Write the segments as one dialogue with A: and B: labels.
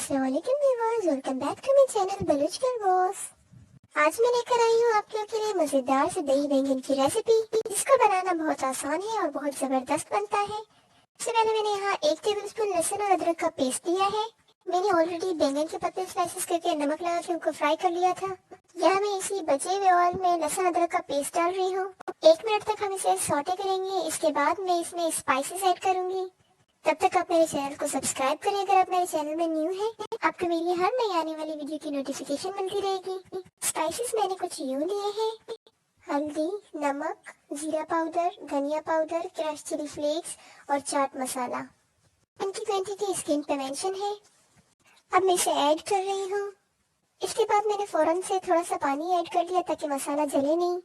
A: अस्सलाम वालेकुम viewers, welcome back to my channel Baloch girl boss. आज मैं लेकर आई हूँ आप लोगों के लिए मजेदार से दही बैंगन की रेसिपी, जिसको बनाना बहुत आसान है और बहुत जबरदस्त बनता है। सबसे पहले मैंने यहाँ 1 टेबलस्पून लहसुन और अदरक का पेस्ट लिया है। मैंने ऑलरेडी बैंगन के पतले स्लाइसेस करके नमक लगा के उनको फ्राई कर लिया था। यहाँ मैं इसी बचे हुए ऑयल में लहसुन अदरक का पेस्ट डाल रही हूँ। 1 मिनट तक हम इसे सौटे करेंगे। इसके बाद मैं इसमें स्पाइसेस ऐड करूंगी। तब तक आप मेरे चैनल को सब्सक्राइब करें अगर आप मेरे चैनल में न्यू हैं। आपको मेरी हर नई आने वाली वीडियो की नोटिफिकेशन मिलती रहेगी। स्पाइसेस मैंने कुछ यूं लिए हैं: हल्दी, नमक, जीरा पाउडर, धनिया पाउडर, क्रश चिली फ्लेक्स और चाट मसाला। इनकी क्वांटिटी स्क्रीन पे मेंशन है। अब मैं इसे ऐड कर रही हूँ। इसके बाद मैंने फौरन से थोड़ा सा पानी ऐड कर लिया ताकि मसाला जले नहीं।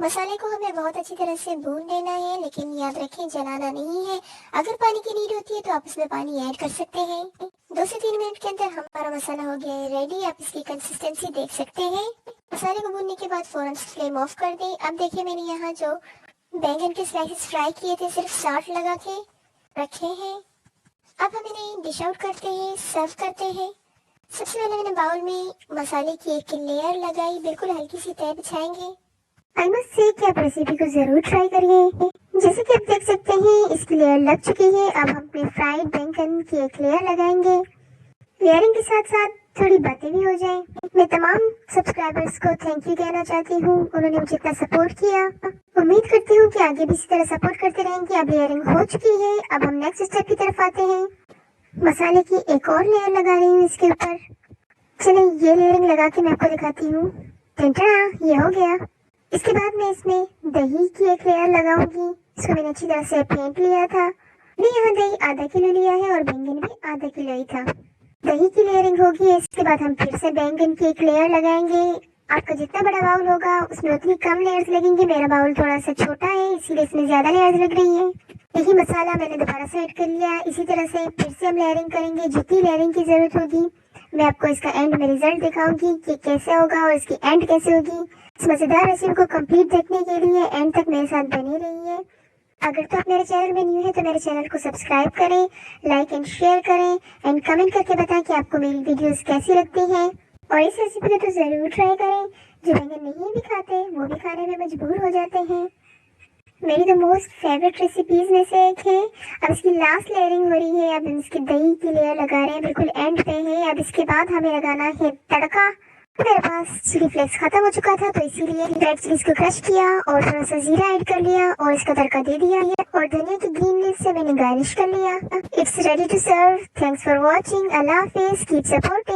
A: मसाले को हमें बहुत अच्छी तरह से भून लेना है, लेकिन याद रखें जलाना नहीं है। अगर पानी की नीड होती है तो आप इसमें पानी ऐड कर सकते हैं। 2 से 3 मिनट के अंदर हमारा मसाला हो गया है रेडी। आप इसकी कंसिस्टेंसी देख सकते हैं। मसाले को भूनने के बाद फौरन से फ्लेम ऑफ कर दें। अब देखिए मैंने यहाँ जो बैंगन के स्लाइसेस फ्राई किए थे सिर्फ साल्ट लगा के रखे हैं। अब हम इन्हें डिश आउट करते हैं, सर्व करते हैं। सबसे पहले मैंने बाउल में मसाले की एक लेयर लगाई, बिल्कुल हल्की सी तह बिछाएंगे। आई मस्ट से कि आप रेसिपी को जरूर ट्राई करिए। जैसे कि आप देख सकते हैं इसकी लेयर लग चुकी है। अब हम अपने फ्राइड बैंगन की एक लेयर लगाएंगे। लेयरिंग के साथ साथ थोड़ी बातें भी हो जाएं। मैं तमाम सब्सक्राइबर्स को थैंक यू कहना चाहती हूँ, उन्होंने मुझे इतना सपोर्ट किया। उम्मीद करती हूँ कि आगे भी इसी तरह सपोर्ट करते रहेंगे। अब लेयरिंग हो चुकी है। अब हम नेक्स्ट स्टेप की तरफ आते हैं। मसाले की एक और लेयर लगा रही हूँ इसके ऊपर। चलिए ये लेयरिंग लगा के मैं आपको दिखाती हूँ। ये हो गया। इसके बाद मैं इसमें दही की एक लेयर लगाऊंगी। इसको मैंने अच्छी तरह से फेंट लिया था। मैं यहाँ दही आधा किलो लिया है और बैंगन भी आधा किलो ही था। दही की लेयरिंग होगी। इसके बाद हम फिर से बैंगन की एक लेयर लगाएंगे। आपका जितना बड़ा बाउल होगा उसमें उतनी कम लेयर्स लगेंगी। मेरा बाउल थोड़ा सा छोटा है इसीलिए इसमें ज्यादा लेयर्स लग रही है। यही मसाला मैंने दोबारा से ऐड कर लिया। इसी तरह से फिर से हम लेयरिंग करेंगे। जितनी लेयरिंग की जरूरत होगी मैं आपको इसका एंड में रिजल्ट दिखाऊंगी कि कैसे होगा और इसकी एंड कैसे होगी। इस मजेदार रेसिपी को कंप्लीट देखने के लिए एंड तक मेरे साथ बने रहिए। अगर तो आप मेरे चैनल में न्यू है तो मेरे चैनल को सब्सक्राइब करें, लाइक एंड शेयर करें एंड कमेंट करके बताएं कि आपको मेरी वीडियोस कैसी लगती हैं। और इस रेसिपी को तो जरूर ट्राई करें। जो बैंगन नहीं भी खाते वो भी खाने में मजबूर हो जाते हैं। मेरी तो मोस्ट फेवरेट रेसिपीज में से एक है। अब इसकी लास्ट लेयरिंग हो रही है। अब हम इसकी दही की लेयर लगा रहे हैं, बिल्कुल एंड पे है। अब इसके बाद हमें लगाना है तड़का। मेरे पास चिली फ्लेक्स खत्म हो चुका था तो इसीलिए रेड चिलीज को क्रश किया और थोड़ा सा जीरा ऐड कर लिया और इसका तड़का दे दिया और धनिया की ग्रीन लीफ से मैंने गार्निश कर लिया। It's ready to serve. Thanks for watching. अल्लाह हाफिज। Keep supporting.